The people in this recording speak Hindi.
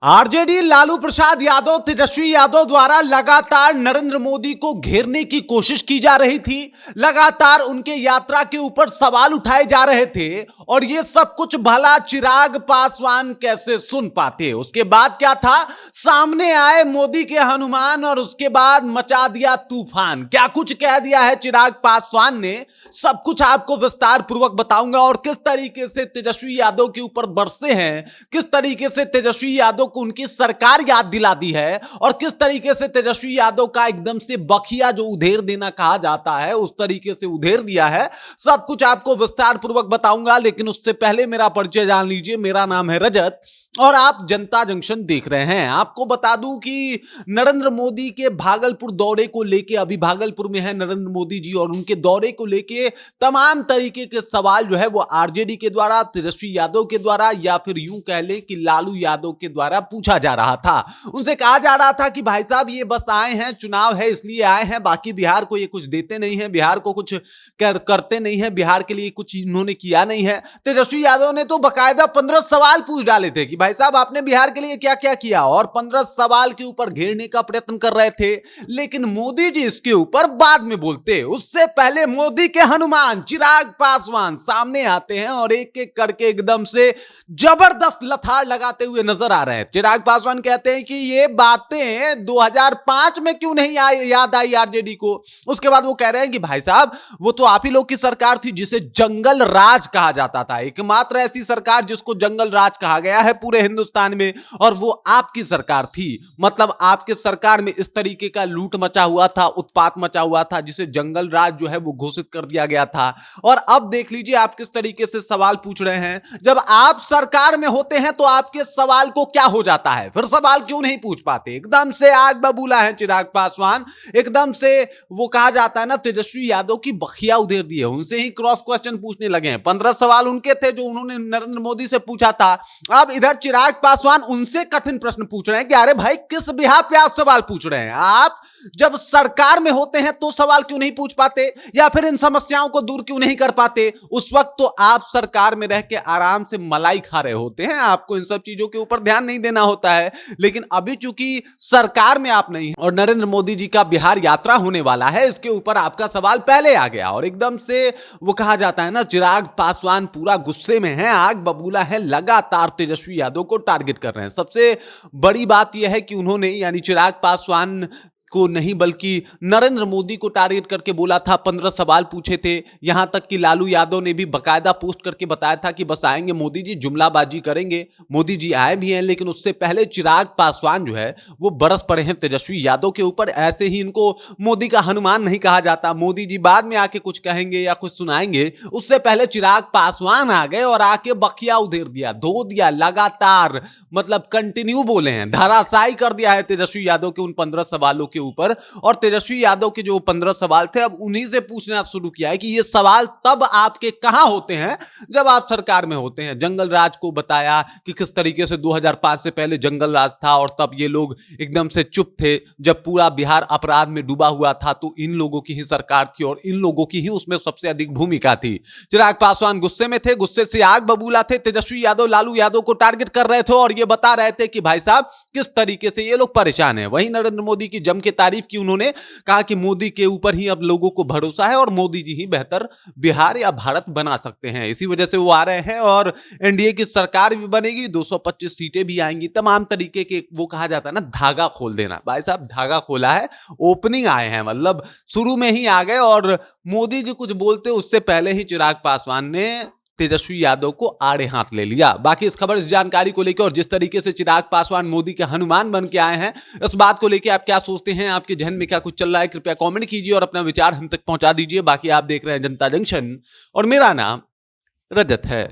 आरजेडी लालू प्रसाद यादव तेजस्वी यादव द्वारा लगातार नरेंद्र मोदी को घेरने की कोशिश की जा रही थी। लगातार उनके यात्रा के ऊपर सवाल उठाए जा रहे थे और ये सब कुछ भला चिराग पासवान कैसे सुन पाते। उसके बाद क्या था, सामने आए मोदी के हनुमान और उसके बाद मचा दिया तूफान। क्या कुछ कह दिया है चिराग पासवान ने, सब कुछ आपको विस्तार पूर्वक बताऊंगा। और किस तरीके से तेजस्वी यादव के ऊपर बरसे हैं, किस तरीके से तेजस्वी यादव को उनकी सरकार याद दिला दी है और किस तरीके से तेजस्वी यादव का एकदम से बखिया जो उधेर देना कहा जाता है उस तरीके से उधेर दिया है, सब कुछ आपको विस्तार पूर्वक बताऊंगा। लेकिन उससे पहले मेरा परिचय जान लीजिए। मेरा नाम है रजत और आप जनता जंक्शन देख रहे हैं। आपको बता दूं कि नरेंद्र मोदी के भागलपुर दौरे को लेके, अभी भागलपुर में है नरेंद्र मोदी जी, और उनके दौरे को लेके तमाम तरीके के सवाल जो है वो आरजेडी के द्वारा, तेजस्वी यादव के द्वारा, या फिर यूं कह ले कि लालू यादव के द्वारा पूछा जा रहा था। उनसे कहा जा रहा था कि भाई साहब ये बस आए हैं, चुनाव है इसलिए आए हैं, बाकी बिहार को ये कुछ देते नहीं है, बिहार को कुछ करते नहीं है, बिहार के लिए कुछ इन्होंने किया नहीं है। तेजस्वी यादव ने तो बकायदा 15 सवाल पूछ डाले थे कि भाई साहब आपने बिहार के लिए क्या क्या किया, और 15 सवाल के ऊपर घेरने का प्रयत्न कर रहे थे। लेकिन मोदी जी इसके ऊपर बाद में बोलते, उससे पहले मोदी के हनुमान चिराग पासवान सामने आते हैं और एक एक करके एकदम से जबरदस्त लथाड़ लगाते हुए नजर आ रहे हैं। चिराग पासवान कहते हैं कि ये बातें 2005 में क्यों नहीं याद आई आरजेडी को। उसके बाद वो कह रहे हैं कि भाई साहब वो तो आप ही लोग की सरकार थी जिसे जंगल राज कहा जाता था, एकमात्र ऐसी सरकार जिसको जंगल राज कहा गया है पूरे हिंदुस्तान में, और वो आपकी सरकार थी। मतलब आपके सरकार में इस तरीके का लूट मचा हुआ था, उत्पात मचा हुआ था, जिसे जंगल राज जो है वो घोषित कर दिया गया था। और अब देख लीजिए आप किस तरीके से सवाल पूछ रहे हैं। जब आप सरकार में होते हैं तो आपके सवाल को क्या हो जाता है, फिर सवाल क्यों नहीं पूछ पाते। एकदम से आग बबूला है चिराग पासवान, एकदम से वो कहा जाता है ना तेजस्वी यादव की बखिया उधेर दी है, उनसे ही क्रॉस क्वेश्चन पूछने लगे हैं। 15 सवाल उनके थे जो उन्होंने नरेंद्र मोदी से पूछा था। अब इधर चिराग पासवान उनसे कठिन प्रश्न पूछ रहे हैं कि अरे भाई किस बिहार पे आप सवाल पूछ रहे हैं, आप जब सरकार में होते हैं तो सवाल क्यों नहीं पूछ पाते, या फिर इन समस्याओं को दूर क्यों नहीं कर पाते। उस वक्त तो आप सरकार में रह के आराम से मलाई खा रहे होते हैं, आपको इन सब चीजों के ऊपर ध्यान नहीं देना होता है। लेकिन अभी चूंकि सरकार में आप नहीं हैं और नरेंद्र मोदी जी का बिहार यात्रा होने वाला है, इसके ऊपर आपका सवाल पहले आ गया और एकदम से वो कहा जाता है ना चिराग पासवान पूरा गुस्से में है, आग बबूला है, लगातार तेजस्वी यादव को टारगेट कर रहे हैं। सबसे बड़ी बात यह है कि उन्होंने यानी चिराग पासवान को नहीं बल्कि नरेंद्र मोदी को टारगेट करके बोला था, 15 सवाल पूछे थे। यहां तक कि लालू यादव ने भी बकायदा पोस्ट करके बताया था कि बस आएंगे मोदी जी, जुमलाबाजी करेंगे। मोदी जी आए भी हैं, लेकिन उससे पहले चिराग पासवान जो है वो बरस पड़े हैं तेजस्वी यादव के ऊपर। ऐसे ही इनको मोदी का हनुमान नहीं कहा जाता, मोदी जी बाद में आके कुछ कहेंगे या कुछ सुनाएंगे, उससे पहले चिराग पासवान आ गए और आके बखिया उधेर दिया, धो दिया, लगातार मतलब कंटिन्यू बोले हैं, धराशायी कर दिया है तेजस्वी यादव के उन 15 सवालों के ऊपर। और तेजस्वी यादव के जो 15 सवाल थे अब उन्हीं से पूछना शुरू किया है कि ये सवाल तब आपके कहां होते हैं जब आप सरकार में होते हैं। जंगल राज को बताया कि किस तरीके से 2005 से पहले जंगल राज था और तब ये लोग एकदम से चुप थे। जब पूरा बिहार अपराध में डूबा हुआ था तो इन लोगों की ही सरकार थी और इन लोगों की ही उसमें सबसे अधिक भूमिका थी। चिराग पासवान गुस्से में थे, गुस्से से आग बबूला थे। तेजस्वी यादव लालू यादव को टारगेट कर रहे थे और ये बता रहे थे कि भाई साहब किस तरीके से ये लोग परेशान हैं। वहीं नरेंद्र मोदी की जम के तारीफ की उन्होंने, कहा कि मोदी के ऊपर ही अब लोगों को भरोसा है और मोदी जी ही बेहतर बिहार या भारत बना सकते हैं। इसी वजह से वो आ रहे हैं और एनडीए की सरकार भी बनेगी, 225 सीटें भी आएंगी। तमाम तरीके के वो कहा जाता है ना धागा खोल देना, भाई साहब धागा खोला है, ओपनिंग आए हैं, मतलब शुरू में ही आ गए। और मोदी जी कुछ बोलते उससे पहले ही चिराग पासवान ने तेजस्वी यादव को आड़े हाथ ले लिया। बाकी इस खबर, इस जानकारी को लेकर और जिस तरीके से चिराग पासवान मोदी के हनुमान बन के आए हैं, इस बात को लेकर आप क्या सोचते हैं, आपके जहन में क्या कुछ चल रहा है, कृपया कमेंट कीजिए और अपना विचार हम तक पहुंचा दीजिए। बाकी आप देख रहे हैं जनता जंक्शन और मेरा नाम रजत है।